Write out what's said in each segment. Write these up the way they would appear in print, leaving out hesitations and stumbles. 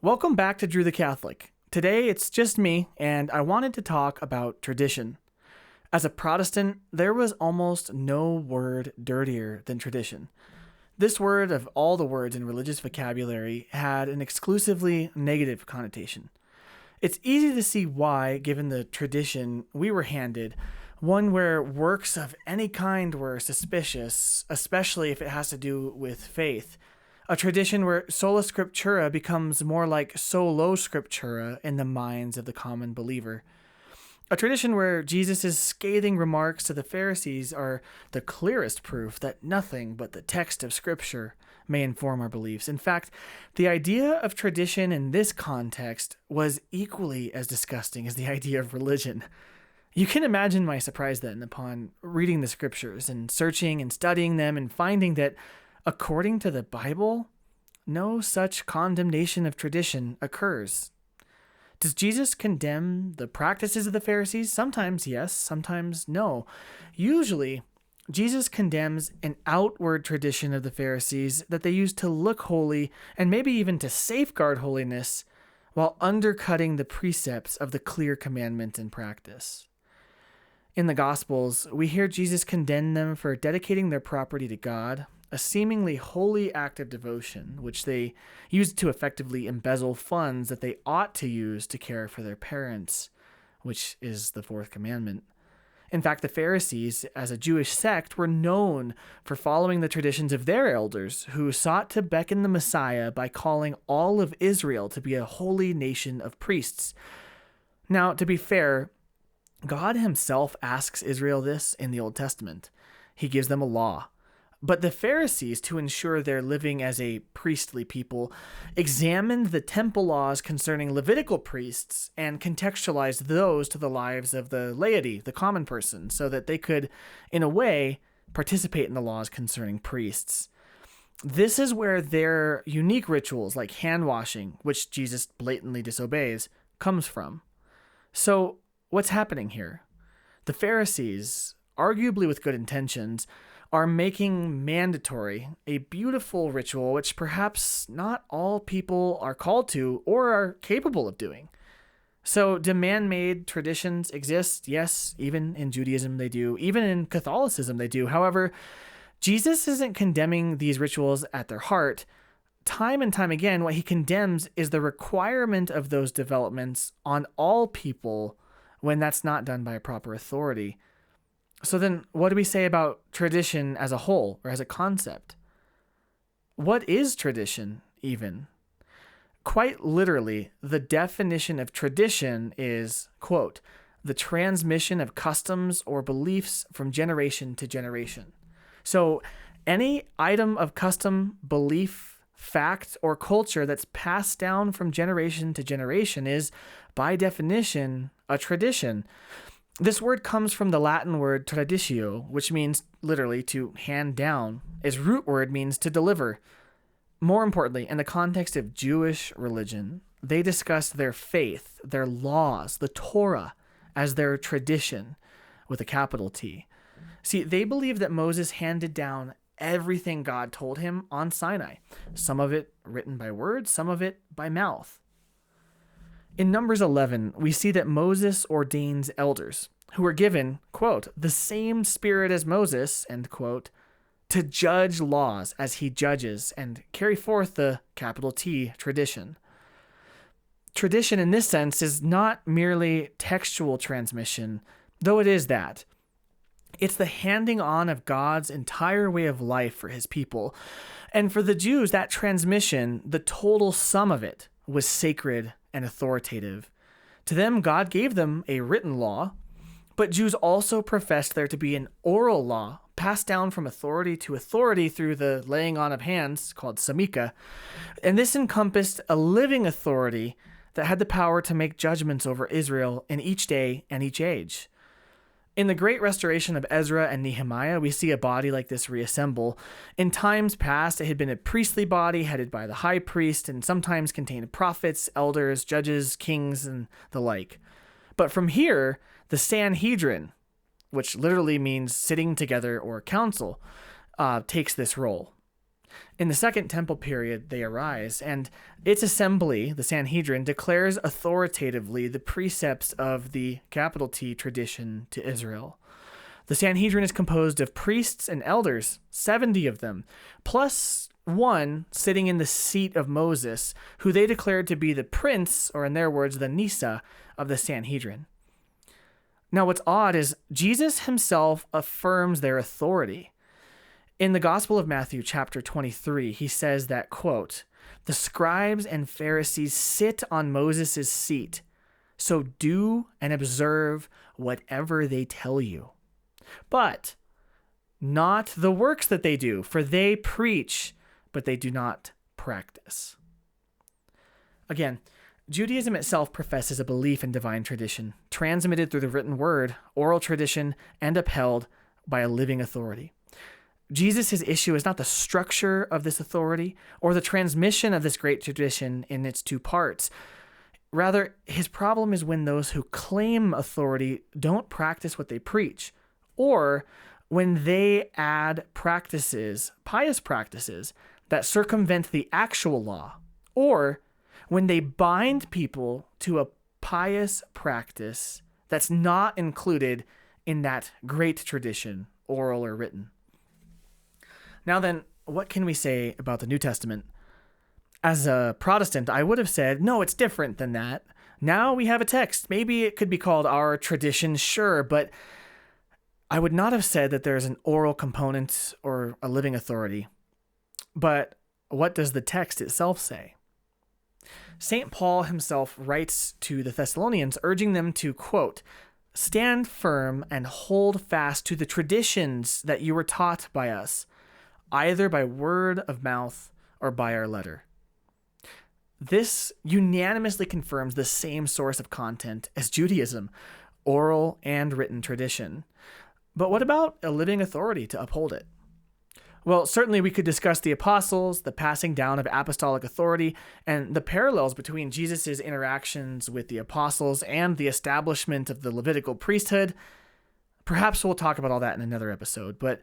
Welcome back to Drew the Catholic. Today it's just me, and I wanted to talk about tradition. As a Protestant, there was almost no word dirtier than tradition. This word, of all the words in religious vocabulary, had an exclusively negative connotation. It's easy to see why, given the tradition we were handed, one where works of any kind were suspicious, especially if it has to do with faith. A tradition where sola scriptura becomes more like solo scriptura in the minds of the common believer. A tradition where Jesus' scathing remarks to the Pharisees are the clearest proof that nothing but the text of Scripture may inform our beliefs. In fact, the idea of tradition in this context was equally as disgusting as the idea of religion. You can imagine my surprise then upon reading the Scriptures and searching and studying them and finding that, according to the Bible, no such condemnation of tradition occurs. Does Jesus condemn the practices of the Pharisees? Sometimes yes, sometimes no. Usually, Jesus condemns an outward tradition of the Pharisees that they used to look holy and maybe even to safeguard holiness while undercutting the precepts of the clear commandment in practice. In the Gospels, we hear Jesus condemn them for dedicating their property to God, a seemingly holy act of devotion, which they used to effectively embezzle funds that they ought to use to care for their parents, which is the fourth commandment. In fact, the Pharisees, as a Jewish sect, were known for following the traditions of their elders, who sought to beckon the Messiah by calling all of Israel to be a holy nation of priests. Now, to be fair, God himself asks Israel this in the Old Testament. He gives them a law. But the Pharisees, to ensure their living as a priestly people, examined the temple laws concerning Levitical priests and contextualized those to the lives of the laity, the common person, so that they could, in a way, participate in the laws concerning priests. This is where their unique rituals, like hand washing, which Jesus blatantly disobeys, comes from. So, what's happening here? The Pharisees, arguably with good intentions, are making mandatory a beautiful ritual which perhaps not all people are called to or are capable of doing. So do man-made traditions exist? Yes, even in Judaism they do. Even in Catholicism they do. However, Jesus isn't condemning these rituals at their heart. Time and time again, what he condemns is the requirement of those developments on all people when that's not done by a proper authority. So then, what do we say about tradition as a whole, or as a concept? What is tradition, even? Quite literally, the definition of tradition is, quote, the transmission of customs or beliefs from generation to generation. So, any item of custom, belief, fact, or culture that's passed down from generation to generation is, by definition, a tradition. This word comes from the Latin word traditio, which means literally to hand down. Its root word means to deliver. More importantly, in the context of Jewish religion, they discuss their faith, their laws, the Torah, as their tradition, with a capital T. See, they believe that Moses handed down everything God told him on Sinai, some of it written by word, some of it by mouth. In Numbers 11, we see that Moses ordains elders who are given, quote, the same spirit as Moses, end quote, to judge laws as he judges and carry forth the capital T tradition. Tradition in this sense is not merely textual transmission, though it is that. It's the handing on of God's entire way of life for his people. And for the Jews, that transmission, the total sum of it, was sacred and authoritative. To them, God gave them a written law, but Jews also professed there to be an oral law passed down from authority to authority through the laying on of hands, called samika, and this encompassed a living authority that had the power to make judgments over Israel in each day and each age. In the great restoration of Ezra and Nehemiah, we see a body like this reassemble. In times past, it had been a priestly body headed by the high priest and sometimes contained prophets, elders, judges, kings, and the like. But from here, the Sanhedrin, which literally means sitting together or council, takes this role. In the Second Temple period, they arise, and its assembly, the Sanhedrin, declares authoritatively the precepts of the capital T tradition to Israel. The Sanhedrin is composed of priests and elders, 70 of them, plus one sitting in the seat of Moses, who they declared to be the prince, or in their words, the Nisa, of the Sanhedrin. Now, what's odd is Jesus himself affirms their authority. In the Gospel of Matthew, chapter 23, he says that, quote, "The scribes and Pharisees sit on Moses' seat, so do and observe whatever they tell you. But not the works that they do, for they preach, but they do not practice." Again, Judaism itself professes a belief in divine tradition, transmitted through the written word, oral tradition, and upheld by a living authority. Jesus' issue is not the structure of this authority or the transmission of this great tradition in its two parts. Rather, his problem is when those who claim authority don't practice what they preach, or when they add practices, pious practices, that circumvent the actual law, or when they bind people to a pious practice that's not included in that great tradition, oral or written. Now then, what can we say about the New Testament? As a Protestant, I would have said, no, it's different than that. Now we have a text. Maybe it could be called our tradition, sure, but I would not have said that there's an oral component or a living authority. But what does the text itself say? St. Paul himself writes to the Thessalonians, urging them to, quote, "Stand firm and hold fast to the traditions that you were taught by us, either by word of mouth or by our letter." This unanimously confirms the same source of content as Judaism, oral and written tradition. But what about a living authority to uphold it? Well, certainly we could discuss the apostles, the passing down of apostolic authority, and the parallels between Jesus' interactions with the apostles and the establishment of the Levitical priesthood. Perhaps we'll talk about all that in another episode, but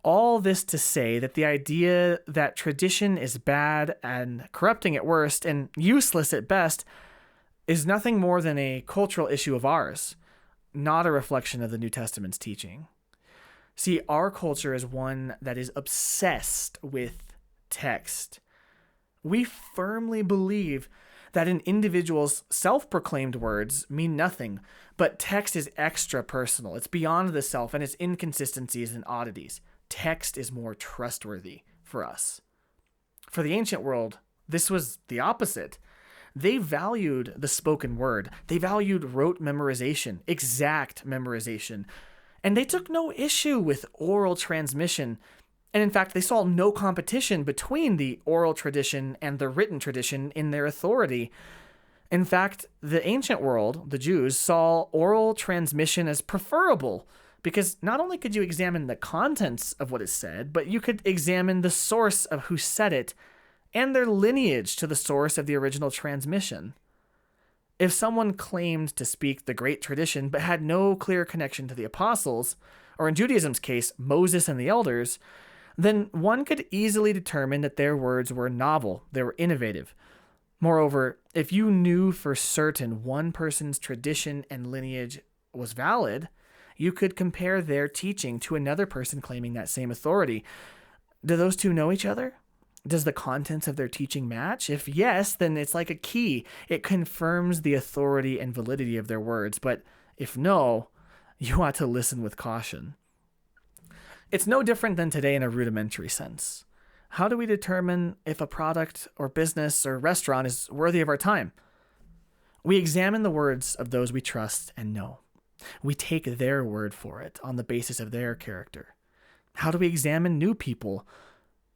all this to say that the idea that tradition is bad and corrupting at worst and useless at best is nothing more than a cultural issue of ours, not a reflection of the New Testament's teaching. See, our culture is one that is obsessed with text. We firmly believe that an individual's self-proclaimed words mean nothing, but text is extra personal. It's beyond the self and its inconsistencies and oddities. Text is more trustworthy for us. For the ancient world, this was the opposite. They valued the spoken word. They valued rote memorization, exact memorization. And they took no issue with oral transmission. And in fact, they saw no competition between the oral tradition and the written tradition in their authority. In fact, the ancient world, the Jews, saw oral transmission as preferable because not only could you examine the contents of what is said, but you could examine the source of who said it and their lineage to the source of the original transmission. If someone claimed to speak the great tradition but had no clear connection to the apostles, or in Judaism's case, Moses and the elders, then one could easily determine that their words were novel, they were innovative. Moreover, if you knew for certain one person's tradition and lineage was valid, you could compare their teaching to another person claiming that same authority. Do those two know each other? Does the contents of their teaching match? If yes, then it's like a key. It confirms the authority and validity of their words. But if no, you ought to listen with caution. It's no different than today in a rudimentary sense. How do we determine if a product or business or restaurant is worthy of our time? We examine the words of those we trust and know. We take their word for it on the basis of their character. How do we examine new people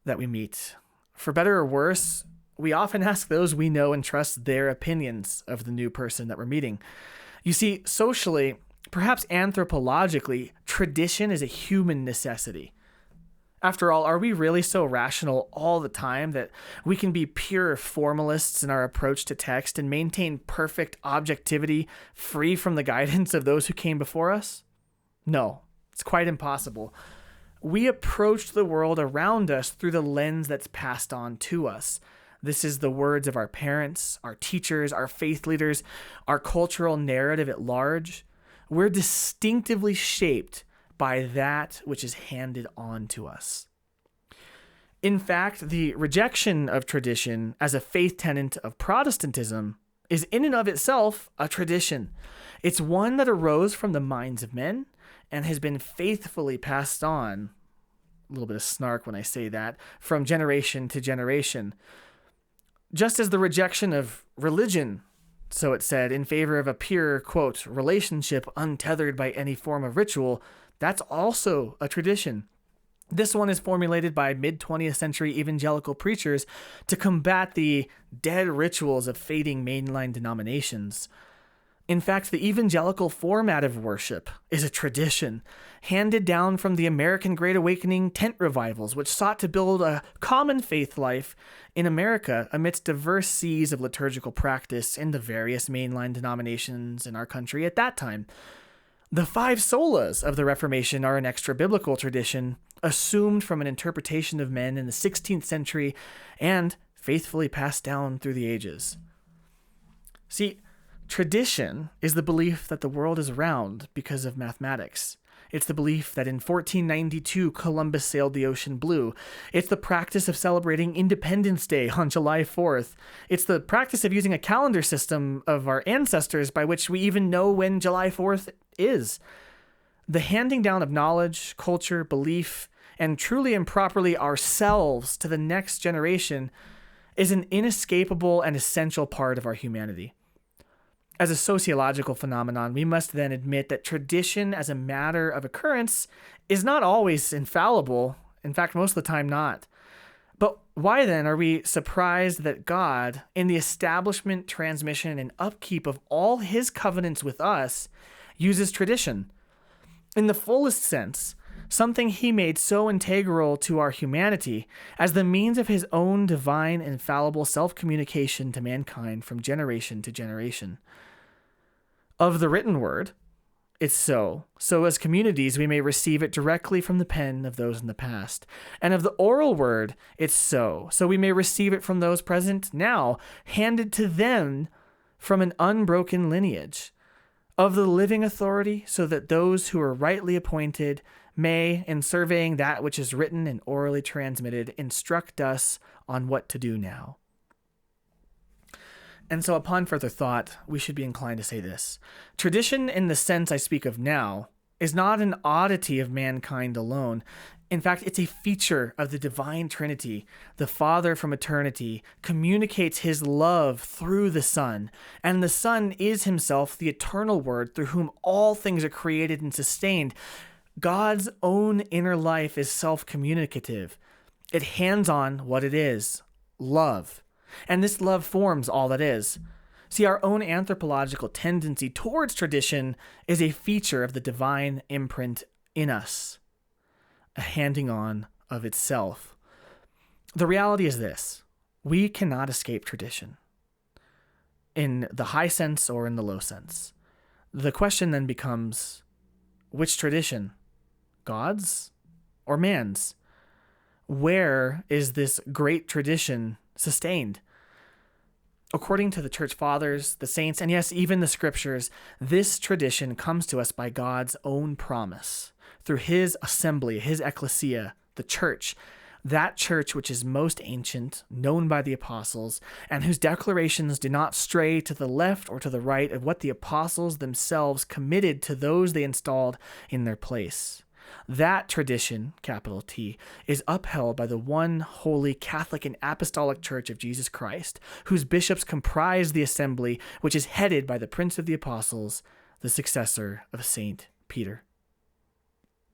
that we meet? For better or worse, we often ask those we know and trust their opinions of the new person that we're meeting. You see, socially, perhaps anthropologically, tradition is a human necessity. After all, are we really so rational all the time that we can be pure formalists in our approach to text and maintain perfect objectivity free from the guidance of those who came before us? No, it's quite impossible. We approach the world around us through the lens that's passed on to us. This is the words of our parents, our teachers, our faith leaders, our cultural narrative at large. We're distinctively shaped by that which is handed on to us. In fact, the rejection of tradition as a faith tenet of Protestantism is in and of itself a tradition. It's one that arose from the minds of men and has been faithfully passed on, a little bit of snark when I say that, from generation to generation. Just as the rejection of religion, so it said, in favor of a pure, quote, relationship untethered by any form of ritual, that's also a tradition. This one is formulated by mid-20th century evangelical preachers to combat the dead rituals of fading mainline denominations. In fact, the evangelical format of worship is a tradition handed down from the American Great Awakening tent revivals, which sought to build a common faith life in America amidst diverse seas of liturgical practice in the various mainline denominations in our country at that time. The five solas of the Reformation are an extra-biblical tradition assumed from an interpretation of men in the 16th century and faithfully passed down through the ages. See, tradition is the belief that the world is round because of mathematics. It's the belief that in 1492 Columbus sailed the ocean blue. It's the practice of celebrating Independence Day on July 4th. It's the practice of using a calendar system of our ancestors by which we even know when July 4th is. The handing down of knowledge, culture, belief, and truly and properly ourselves to the next generation is an inescapable and essential part of our humanity. As a sociological phenomenon, we must then admit that tradition as a matter of occurrence is not always infallible. In fact, most of the time not. But why then are we surprised that God, in the establishment, transmission, and upkeep of all his covenants with us, uses tradition? In the fullest sense, something he made so integral to our humanity as the means of his own divine, infallible self-communication to mankind from generation to generation. Of the written word, it's so as communities we may receive it directly from the pen of those in the past. And of the oral word, it's so we may receive it from those present now, handed to them from an unbroken lineage. Of the living authority, so that those who are rightly appointed may, in surveying that which is written and orally transmitted, instruct us on what to do now. And so upon further thought, we should be inclined to say this. Tradition, in the sense I speak of now, is not an oddity of mankind alone. In fact, it's a feature of the divine Trinity. The Father from eternity communicates his love through the Son, and the Son is himself the eternal Word through whom all things are created and sustained. God's own inner life is self-communicative. It hands on what it is, love. And this love forms all that is. See, our own anthropological tendency towards tradition is a feature of the divine imprint in us, a handing on of itself. The reality is this: we cannot escape tradition, in the high sense or in the low sense. The question then becomes, which tradition? God's or man's? Where is this great tradition sustained? According to the church fathers, the saints, and yes, even the scriptures, this tradition comes to us by God's own promise through his assembly, his ecclesia, the church, that church which is most ancient, known by the apostles, and whose declarations do not stray to the left or to the right of what the apostles themselves committed to those they installed in their place. That tradition, capital T, is upheld by the one holy Catholic and Apostolic Church of Jesus Christ, whose bishops comprise the assembly, which is headed by the Prince of the Apostles, the successor of Saint Peter.